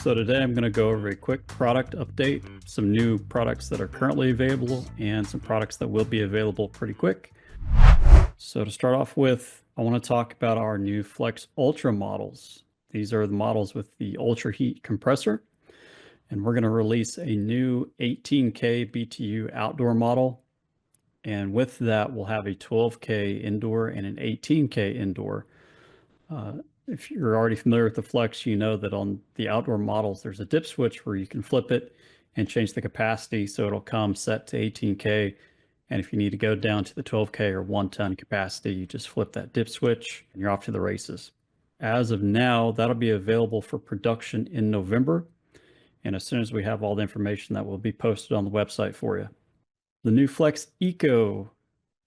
So today I'm going to go over a quick product update, some new products that are currently available, and some products that will be available pretty quick. So to start off with, I want to talk about our new FLEXX Ultra models. These are the models with the Ultra Heat compressor, and we're going to release a new 18K BTU outdoor model. And with that, we'll have a 12K indoor and an 18K indoor. If you're already familiar with the FLEXX, you know that on the outdoor models, there's a dip switch where you can flip it and change the capacity. So it'll come set to 18K. And if you need to go down to the 12K or 1-ton capacity, you just flip that dip switch and you're off to the races. As of now, that'll be available for production in November. And as soon as we have all the information, that will be posted on the website for you. The new FLEXX Eco.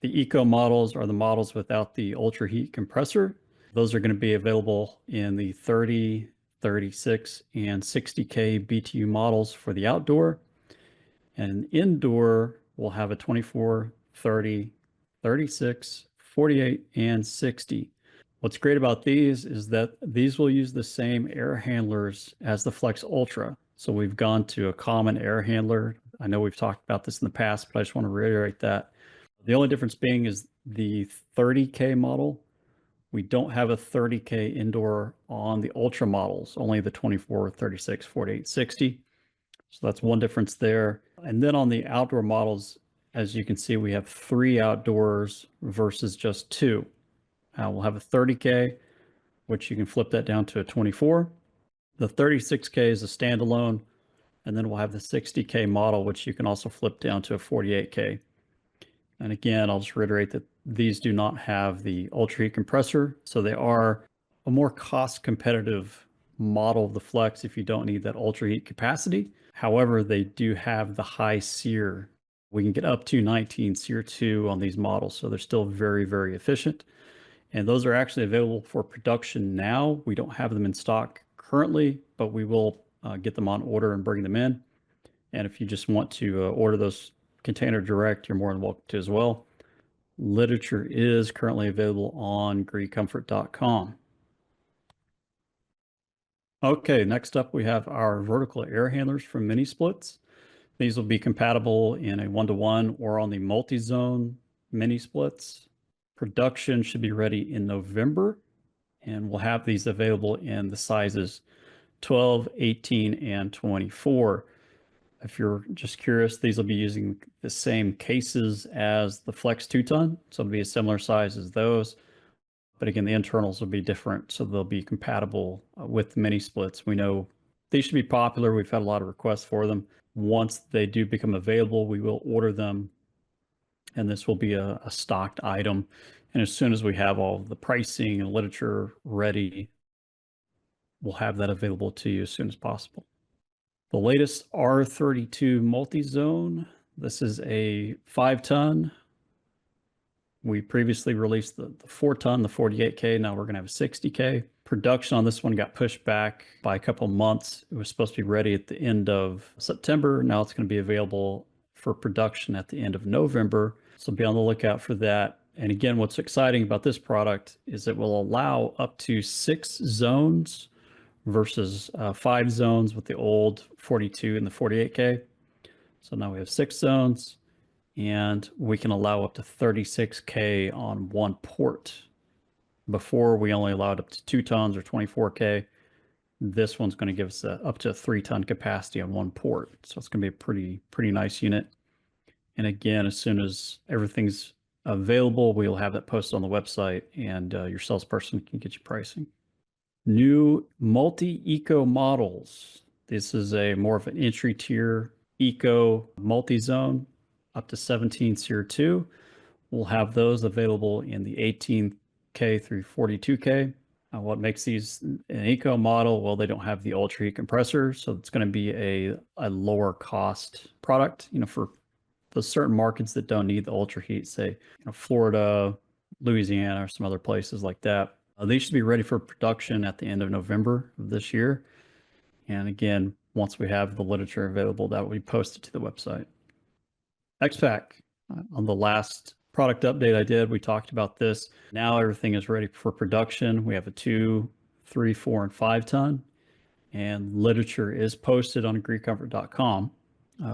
The Eco models are the models without the Ultra Heat compressor. Those are going to be available in the 30, 36, and 60K BTU models for the outdoor. And indoor, we'll have a 24, 30, 36, 48, and 60. What's great about these is that these will use the same air handlers as the FLEXX Ultra. So we've gone to a common air handler. I know we've talked about this in the past, but I just want to reiterate that. The only difference being is the 30K model. We don't have a 30K indoor on the Ultra models, only the 24, 36, 48, 60. So that's one difference there. And then on the outdoor models, as you can see, we have 3 outdoors versus just 2. We'll have a 30K, which you can flip that down to a 24. The 36K is a standalone. And then we'll have the 60K model, which you can also flip down to a 48K. And again, I'll just reiterate that these do not have the Ultra Heat compressor. So they are a more cost competitive model of the FLEXX if you don't need that Ultra Heat capacity. However, they do have the high SEER. We can get up to 19 SEER 2 on these models. So they're still very, very efficient. And those are actually available for production now. We don't have them in stock currently, but we will get them on order and bring them in. And if you just want to order those container direct, you're more than welcome to as well. Literature is currently available on GREEcomfort.com. Okay, next up we have our vertical air handlers from mini splits. These will be compatible in a 1-to-1 or on the multi-zone mini splits. Production should be ready in November, and we'll have these available in the sizes 12, 18, and 24. If you're just curious, these will be using the same cases as the FLEXX 2-ton, so it'll be a similar size as those. But again, the internals will be different, so they'll be compatible with the mini splits. We know they should be popular. We've had a lot of requests for them. Once they do become available, we will order them, and this will be a stocked item. And as soon as we have all the pricing and literature ready, we'll have that available to you as soon as possible. The latest R-32 multi-zone. This is a 5-ton. We previously released the 4-ton, the 48K. Now we're going to have a 60K. Production on this one got pushed back by a couple months. It was supposed to be ready at the end of September. Now it's going to be available for production at the end of November. So be on the lookout for that. And again, what's exciting about this product is it will allow up to 6 zones versus 5 zones with the old 42 and the 48K. So now we have 6 zones, and we can allow up to 36K on one port. Before, we only allowed up to 2 tons or 24K. This one's going to give us up to a 3-ton capacity on one port. So it's going to be a pretty nice unit. And again, as soon as everything's available, we'll have that posted on the website, and your salesperson can get you pricing. New multi-eco models. This is a more of an entry tier eco multi-zone up to 17 SEER 2. We'll have those available in the 18K through 42K. What makes these an eco model? Well, they don't have the Ultra Heat compressor, so it's going to be a lower cost product. For the certain markets that don't need the Ultra Heat, say Florida, Louisiana, or some other places like that. They should be ready for production at the end of November of this year. And again, once we have the literature available, that will be posted to the website. X-PAC. On the last product update I did, we talked about this. Now everything is ready for production. We have a 2, 3, 4, and 5 ton. and literature is posted on agreecomfort.com.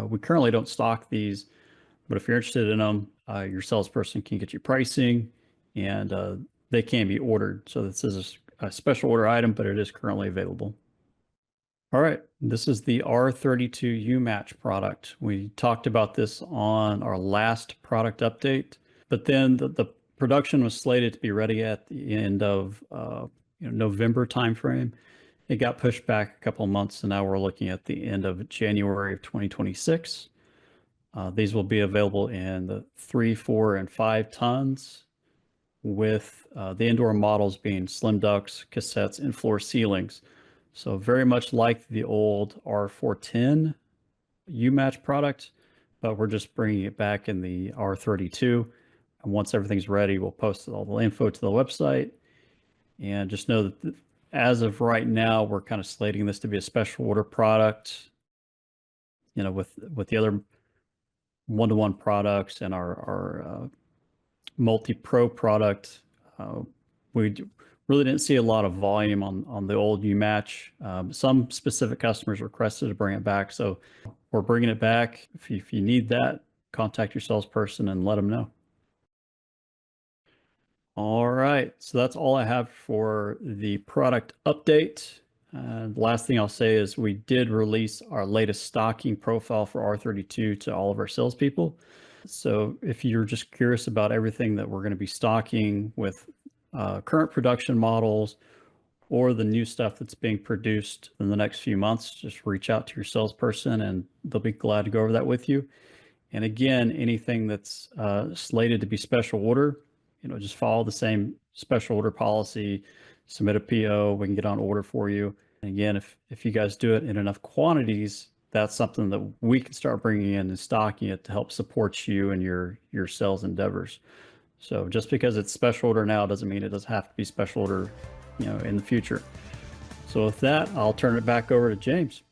We currently don't stock these, but if you're interested in them, your salesperson can get you pricing, and they can be ordered. So this is a special order item, but it is currently available. All right, this is the R-32 U-Match product. We talked about this on our last product update, but then the production was slated to be ready at the end of November timeframe. It got pushed back a couple of months, and now we're looking at the end of January of 2026. These will be available in the 3, 4, and 5 tons, with the indoor models being slim ducts, cassettes, and floor ceilings. So very much like the old R410 U-Match product, but we're just bringing it back in the R32. And once everything's ready, we'll post all the info to the website. And just know that as of right now, we're kind of slating this to be a special order product. With the other one-to-one products and our multi-pro product, we really didn't see a lot of volume on the old U-Match. Some specific customers requested to bring it back, so we're bringing it back. If you need that, contact your salesperson and let them know. All right, so that's all I have for the product update. The last thing I'll say is we did release our latest stocking profile for R32 to all of our salespeople. So if you're just curious about everything that we're going to be stocking with current production models or the new stuff that's being produced in the next few months, just reach out to your salesperson and they'll be glad to go over that with you. And again, anything that's slated to be special order, just follow the same special order policy, submit a PO, we can get on order for you. And again, if you guys do it in enough quantities, that's something that we can start bringing in and stocking it to help support you and your sales endeavors. So just because it's special order now doesn't mean it doesn't have to be special order, in the future. So with that, I'll turn it back over to James.